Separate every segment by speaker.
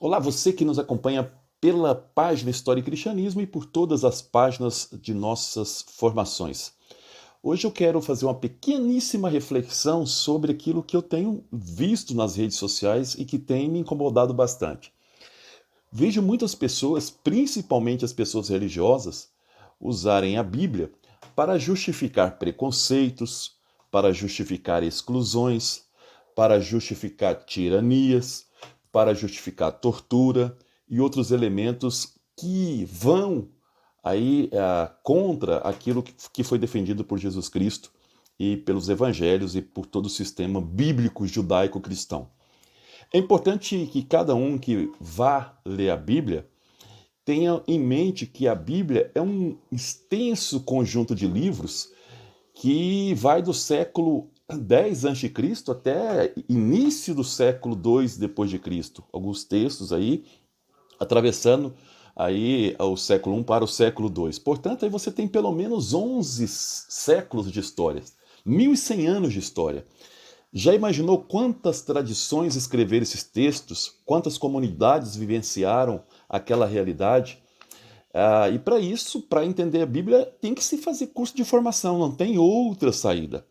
Speaker 1: Olá, você que nos acompanha pela página História e Cristianismo e por todas as páginas de nossas formações. Hoje eu quero fazer uma pequeníssima reflexão sobre aquilo que eu tenho visto nas redes sociais e que tem me incomodado bastante. Vejo muitas pessoas, principalmente as pessoas religiosas, usarem a Bíblia para justificar preconceitos, para justificar exclusões, para justificar tiranias, para justificar tortura e outros elementos que vão aí contra aquilo que foi defendido por Jesus Cristo e pelos evangelhos e por todo o sistema bíblico judaico-cristão. É importante que cada um que vá ler a Bíblia tenha em mente que a Bíblia é um extenso conjunto de livros que vai do século 10 a.C. até início do século 2 depois de Cristo. Alguns textos aí atravessando aí o século 1 para o século 2. Portanto, aí você tem pelo menos 11 séculos de história, 1.100 anos de história. Já imaginou quantas tradições escreveram esses textos? Quantas comunidades vivenciaram aquela realidade? E para isso, para entender a Bíblia, tem que se fazer curso de formação, não tem outra saída.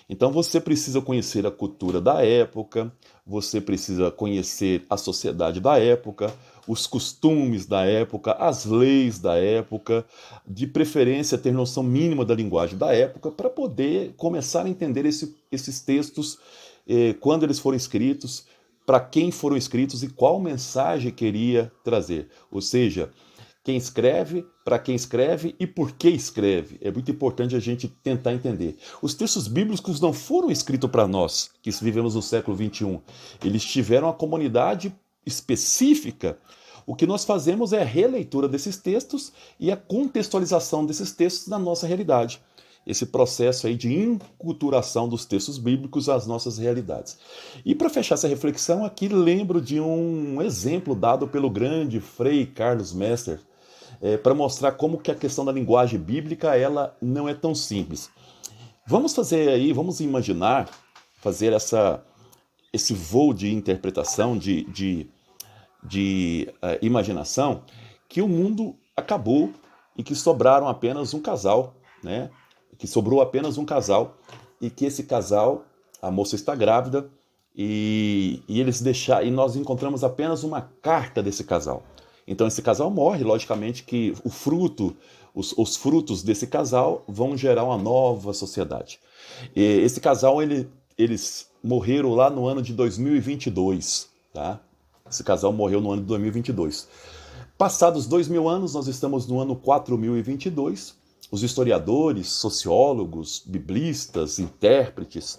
Speaker 1: Então você precisa conhecer a cultura da época, você precisa conhecer a sociedade da época, os costumes da época, as leis da época, de preferência ter noção mínima da linguagem da época, para poder começar a entender esses textos, quando eles foram escritos, para quem foram escritos e qual mensagem queria trazer. Ou seja, quem escreve, para quem escreve e por que escreve. É muito importante a gente tentar entender. Os textos bíblicos não foram escritos para nós, que vivemos no século XXI. Eles tiveram uma comunidade específica. O que nós fazemos é a releitura desses textos e a contextualização desses textos na nossa realidade. Esse processo aí de enculturação dos textos bíblicos às nossas realidades. E para fechar essa reflexão aqui, lembro de um exemplo dado pelo grande Frei Carlos Messer, para mostrar como que a questão da linguagem bíblica ela não é tão simples. Vamos fazer aí, vamos imaginar, fazer esse voo de interpretação, de imaginação, que o mundo acabou e que sobraram apenas um casal, né? Que sobrou apenas um casal e que esse casal, a moça está grávida e nós encontramos apenas uma carta desse casal. Então esse casal morre, logicamente que os frutos desse casal vão gerar uma nova sociedade. E esse casal eles morreram lá no ano de 2022, tá? Esse casal morreu no ano de 2022. Passados 2.000 anos, nós estamos no ano 4022. Os historiadores, sociólogos, biblistas, intérpretes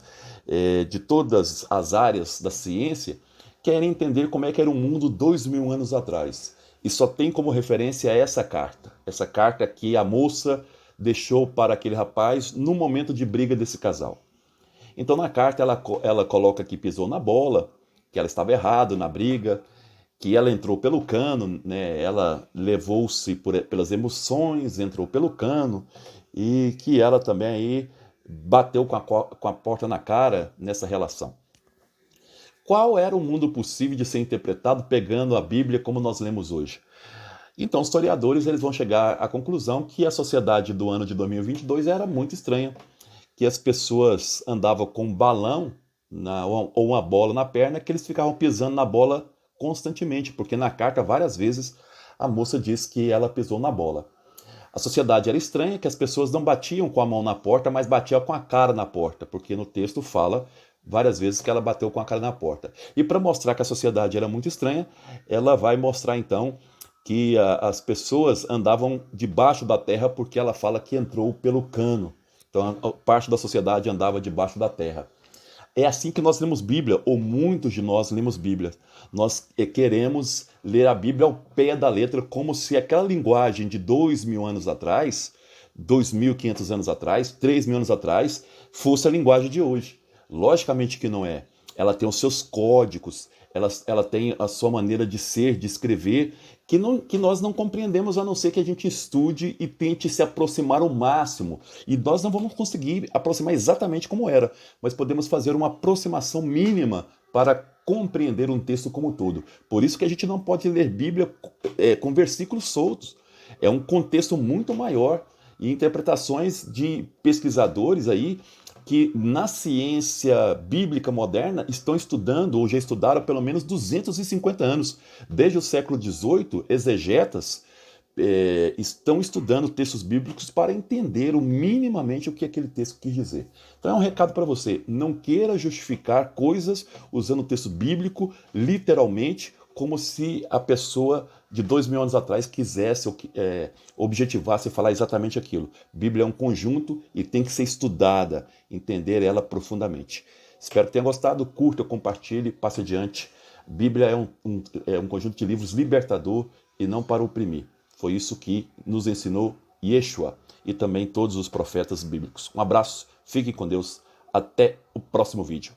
Speaker 1: de todas as áreas da ciência querem entender como é que era o mundo 2.000 anos atrás. E só tem como referência essa carta que a moça deixou para aquele rapaz no momento de briga desse casal. Então na carta ela coloca que pisou na bola, que ela estava errado na briga, que ela entrou pelo cano, né? Ela levou-se pelas emoções, entrou pelo cano e que ela também aí bateu com a porta na cara nessa relação. Qual era o mundo possível de ser interpretado pegando a Bíblia como nós lemos hoje? Então, os historiadores eles vão chegar à conclusão que a sociedade do ano de 2022 era muito estranha, que as pessoas andavam com um balão ou uma bola na perna, que eles ficavam pisando na bola constantemente, porque na carta várias vezes a moça diz que ela pisou na bola. A sociedade era estranha, que as pessoas não batiam com a mão na porta, mas batiam com a cara na porta, porque no texto fala várias vezes que ela bateu com a cara na porta. E para mostrar que a sociedade era muito estranha, ela vai mostrar então que as pessoas andavam debaixo da terra porque ela fala que entrou pelo cano. Então, parte da sociedade andava debaixo da terra. É assim que nós lemos Bíblia, ou muitos de nós lemos Bíblia. Nós queremos ler a Bíblia ao pé da letra, como se aquela linguagem de 2.000 anos atrás, 2.500 anos atrás, 3.000 anos atrás, fosse a linguagem de hoje. Logicamente que não é. Ela tem os seus códigos, ela tem a sua maneira de ser, de escrever, que nós não compreendemos a não ser que a gente estude e tente se aproximar ao máximo. E nós não vamos conseguir aproximar exatamente como era, mas podemos fazer uma aproximação mínima para compreender um texto como um todo. Por isso que a gente não pode ler Bíblia com versículos soltos. É um contexto muito maior e interpretações de pesquisadores aí que na ciência bíblica moderna estão estudando ou já estudaram há pelo menos 250 anos. Desde o século XVIII, exegetas estão estudando textos bíblicos para entender minimamente o que aquele texto quis dizer. Então é um recado para você, não queira justificar coisas usando o texto bíblico literalmente, como se a pessoa de 2000 anos atrás quisesse objetivasse falar exatamente aquilo. Bíblia é um conjunto e tem que ser estudada, entender ela profundamente. Espero que tenha gostado, curta, compartilhe, passe adiante. Bíblia é um conjunto de livros libertador e não para oprimir. Foi isso que nos ensinou Yeshua e também todos os profetas bíblicos. Um abraço, fique com Deus, até o próximo vídeo.